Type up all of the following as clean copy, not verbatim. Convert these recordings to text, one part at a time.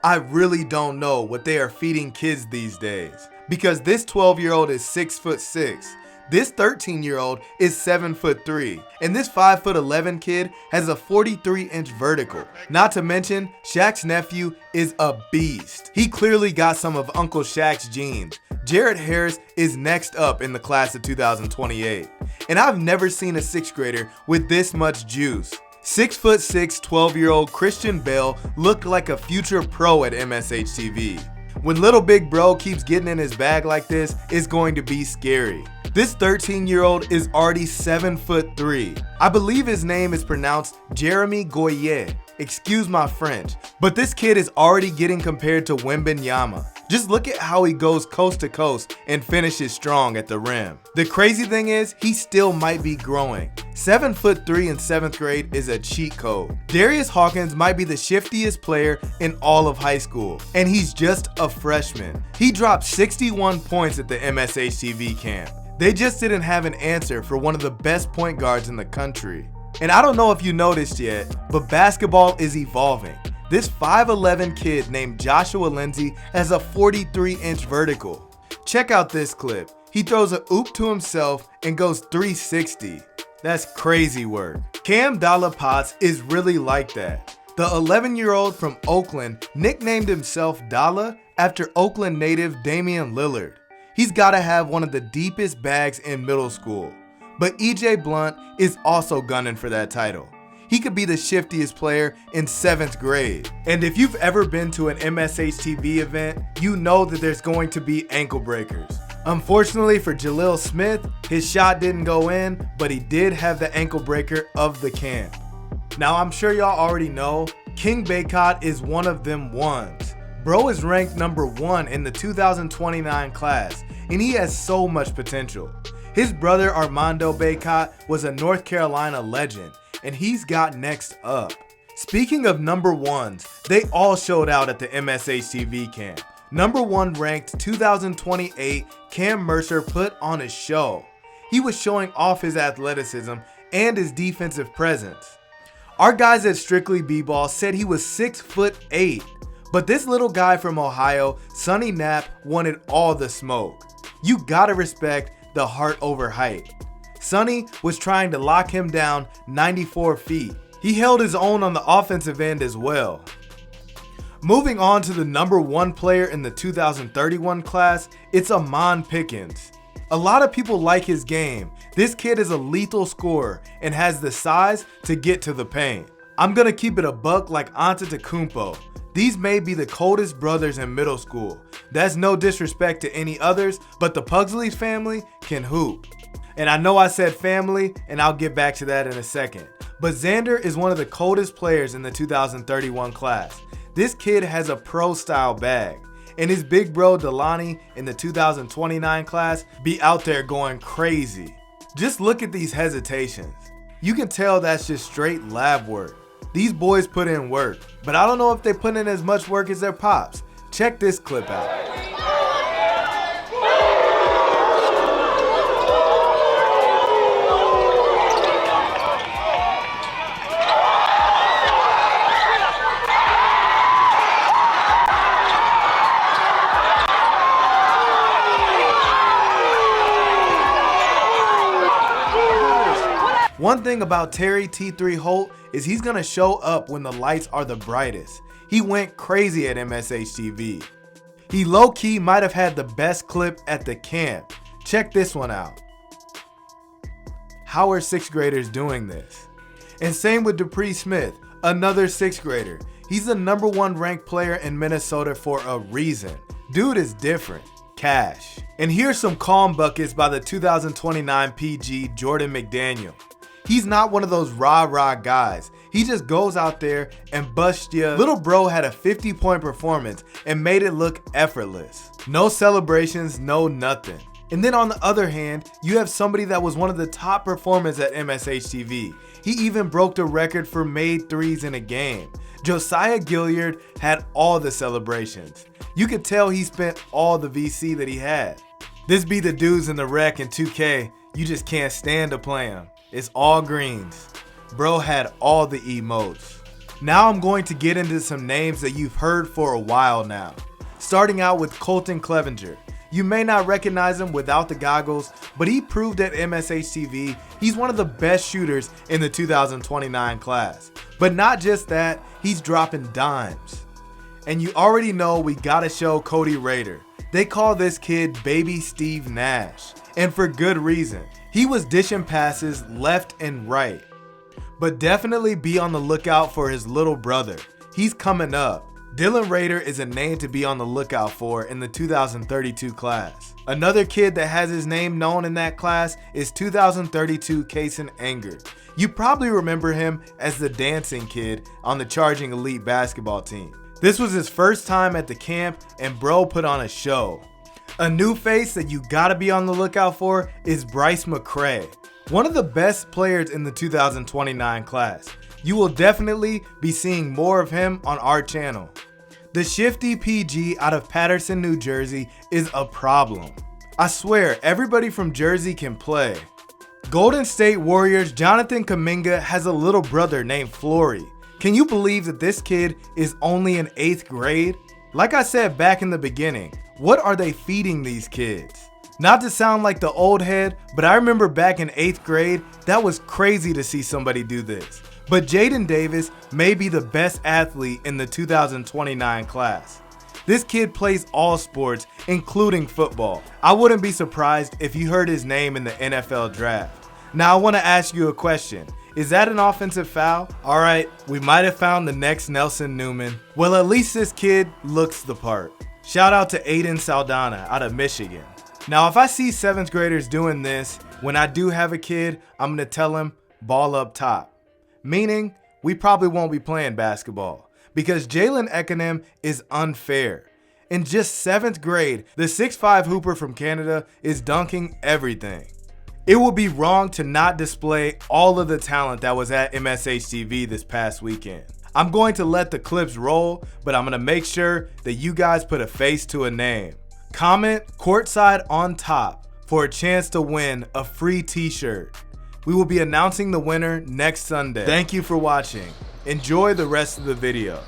I really don't know what they are feeding kids these days. Because this 12-year-old is 6'6". This 13-year-old is 7'3", and this 5'11" kid has a 43-inch vertical. Not to mention, Shaq's nephew is a beast. He clearly got some of Uncle Shaq's genes. Jared Harris is next up in the class of 2028. And I've never seen a 6th grader with this much juice. 6'6", 12-year-old Christian Bale looked like a future pro at MSHTV. When little big bro keeps getting in his bag like this, it's going to be scary. This 13-year-old is already 7'3". I believe his name is pronounced Jeremy Goyer. Excuse my French, but this kid is already getting compared to Wembanyama. Just look at how he goes coast to coast and finishes strong at the rim. The crazy thing is, he still might be growing. 7'3" in 7th grade is a cheat code. Darrius Hawkins might be the shiftiest player in all of high school, and he's just a freshman. He dropped 61 points at the MSHTV camp. They just didn't have an answer for one of the best point guards in the country. And I don't know if you noticed yet, but basketball is evolving. This 5'11" kid named Joshua Lindsay has a 43-inch vertical. Check out this clip. He throws a oop to himself and goes 360. That's crazy work. Kam Potts is really like that. The 11-year-old from Oakland nicknamed himself Dalla after Oakland native Damian Lillard. He's gotta have one of the deepest bags in middle school. But EJ Blunt is also gunning for that title. He could be the shiftiest player in 7th grade. And if you've ever been to an MSHTV event, you know that there's going to be ankle breakers. Unfortunately for Jaleel Smith, his shot didn't go in, but he did have the ankle breaker of the camp. Now I'm sure y'all already know, King Bacot is one of them ones. Bro is ranked number 1 in the 2029 class, and he has so much potential. His brother Armando Bacot was a North Carolina legend, and he's got next up. Speaking of number 1s, they all showed out at the MSHTV camp. Number 1 ranked 2028 Cam Mercer put on a show. He was showing off his athleticism and his defensive presence. Our guys at Strictly B-Ball said he was 6'8", but this little guy from Ohio, Sonny Knapp, wanted all the smoke. You gotta respect the heart over height. Sonny was trying to lock him down 94 feet. He held his own on the offensive end as well. Moving on to the number 1 player in the 2031 class, it's Amon Pickens. A lot of people like his game. This kid is a lethal scorer and has the size to get to the paint. I'm gonna keep it a buck like Antetokounmpo. These may be the coldest brothers in middle school. That's no disrespect to any others, but the Pugsley's family can hoop. And I know I said family, and I'll get back to that in a second. But Xander is one of the coldest players in the 2031 class. This kid has a pro-style bag. And his big bro Delani in the 2029 class be out there going crazy. Just look at these hesitations. You can tell that's just straight lab work. These boys put in work, but I don't know if they put in as much work as their pops. Check this clip out. One thing about Terry T3 Holt is he's gonna show up when the lights are the brightest. He went crazy at MSHTV. He low-key might have had the best clip at the camp. Check this one out. How are 6th graders doing this? And same with Dupree Smith, another 6th grader. He's the number 1 ranked player in Minnesota for a reason. Dude is different. Cash. And here's some calm buckets by the 2029 PG Jordan McDaniel. He's not one of those rah-rah guys. He just goes out there and busts you. Little bro had a 50-point performance and made it look effortless. No celebrations, no nothing. And then on the other hand, you have somebody that was one of the top performers at MSHTV. He even broke the record for made threes in a game. Josiah Gilliard had all the celebrations. You could tell he spent all the VC that he had. This be the dudes in the rec in 2K. You just can't stand to play them. It's all greens. Bro had all the emotes. Now I'm going to get into some names that you've heard for a while now. Starting out with Colton Clevenger. You may not recognize him without the goggles, but he proved at MSHTV he's one of the best shooters in the 2029 class. But not just that, he's dropping dimes. And you already know we gotta show Cody Rader. They call this kid Baby Steve Nash, and for good reason. He was dishing passes left and right. But definitely be on the lookout for his little brother. He's coming up. Dylan Rader is a name to be on the lookout for in the 2032 class. Another kid that has his name known in that class is 2032 Kason Anger. You probably remember him as the dancing kid on the Charging Elite basketball team. This was his first time at the camp and bro put on a show. A new face that you gotta be on the lookout for is Bryce McCray, one of the best players in the 2029 class. You will definitely be seeing more of him on our channel. The shifty PG out of Paterson, New Jersey is a problem. I swear, everybody from Jersey can play. Golden State Warriors Jonathan Kuminga has a little brother named Flory. Can you believe that this kid is only in 8th grade? Like I said back in the beginning, what are they feeding these kids? Not to sound like the old head, but I remember back in 8th grade, that was crazy to see somebody do this. But Jaden Davis may be the best athlete in the 2029 class. This kid plays all sports, including football. I wouldn't be surprised if you heard his name in the NFL draft. Now I want to ask you a question. Is that an offensive foul? Alright, we might have found the next Nelson Newman. Well, at least this kid looks the part. Shout out to Aiden Saldana out of Michigan. Now if I see 7th graders doing this, when I do have a kid, I'm going to tell him ball up top. Meaning, we probably won't be playing basketball because Jalen Ekanem is unfair. In just 7th grade, the 6'5" hooper from Canada is dunking everything. It would be wrong to not display all of the talent that was at MSHTV this past weekend. I'm going to let the clips roll, but I'm going to make sure that you guys put a face to a name. Comment Courtside on top for a chance to win a free t-shirt. We will be announcing the winner next Sunday. Thank you for watching. Enjoy the rest of the video.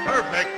Perfect.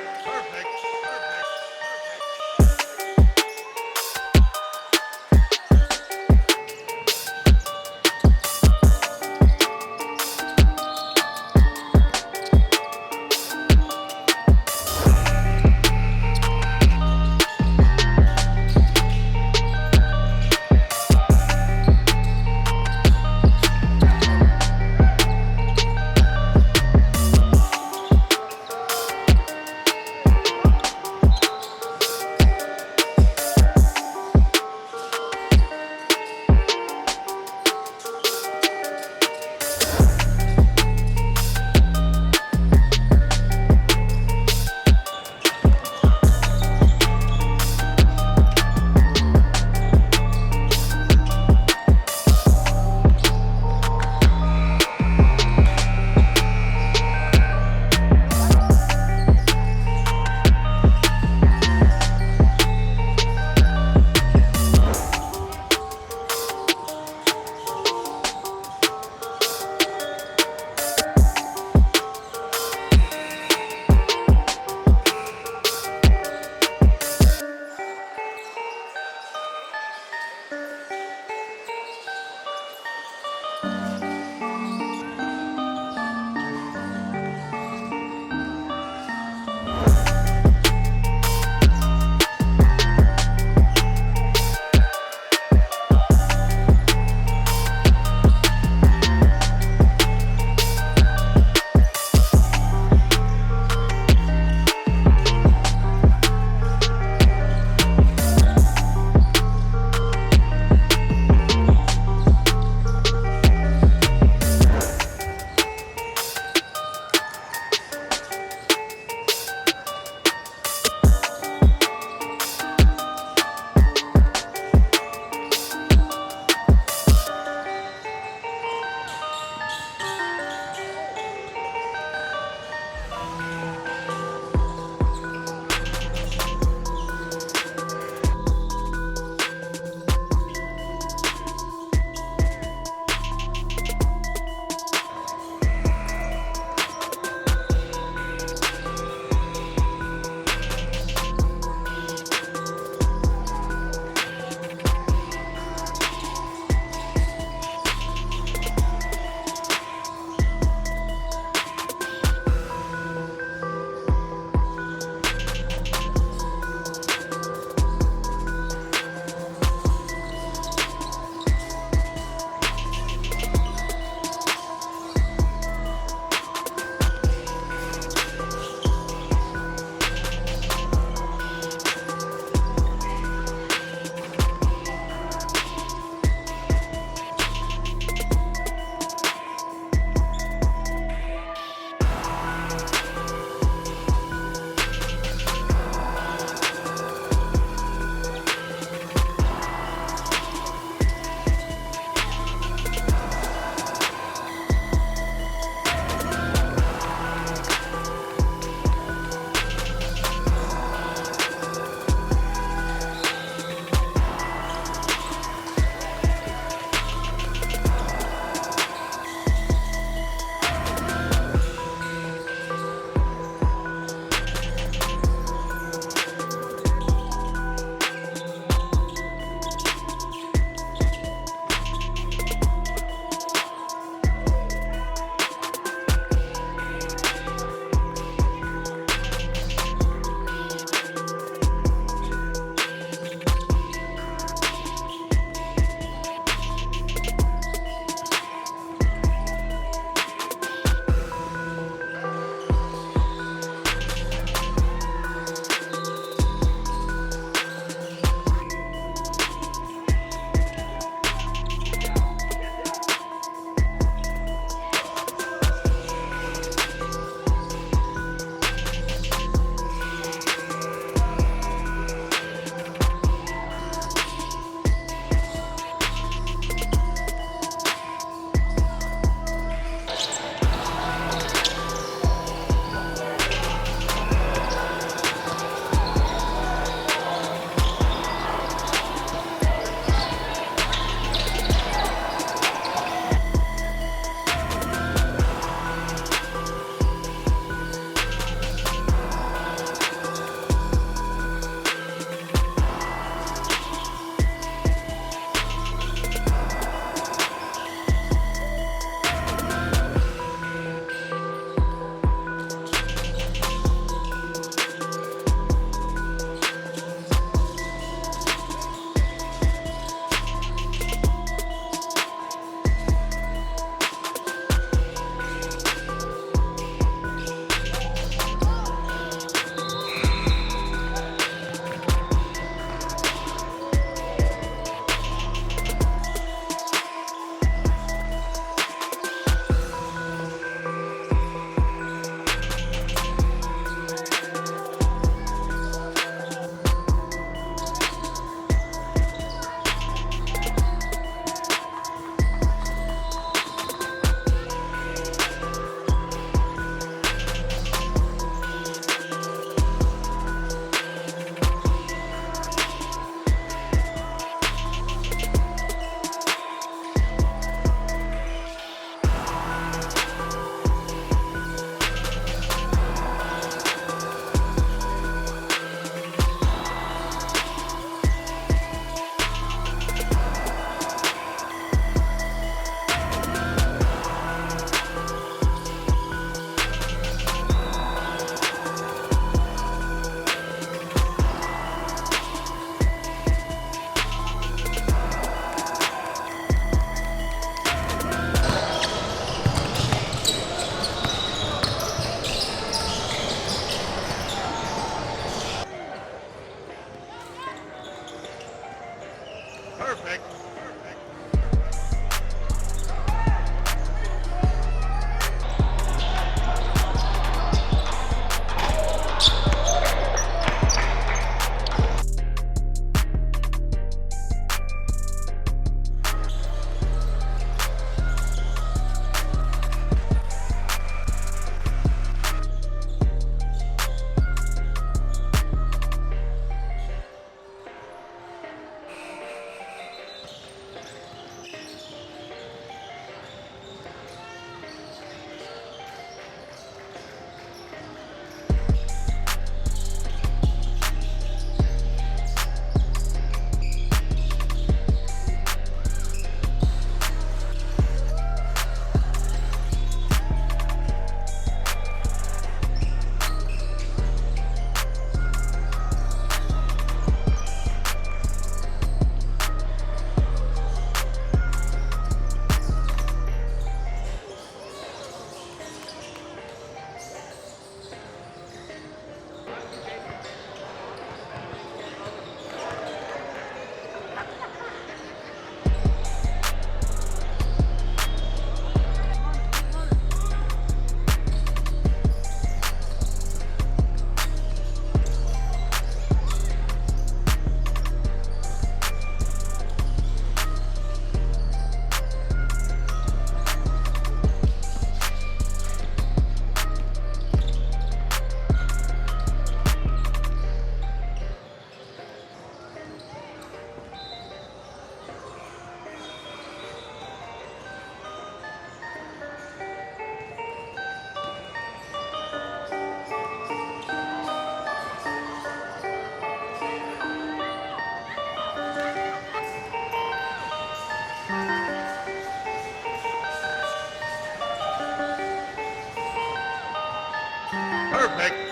Perfect.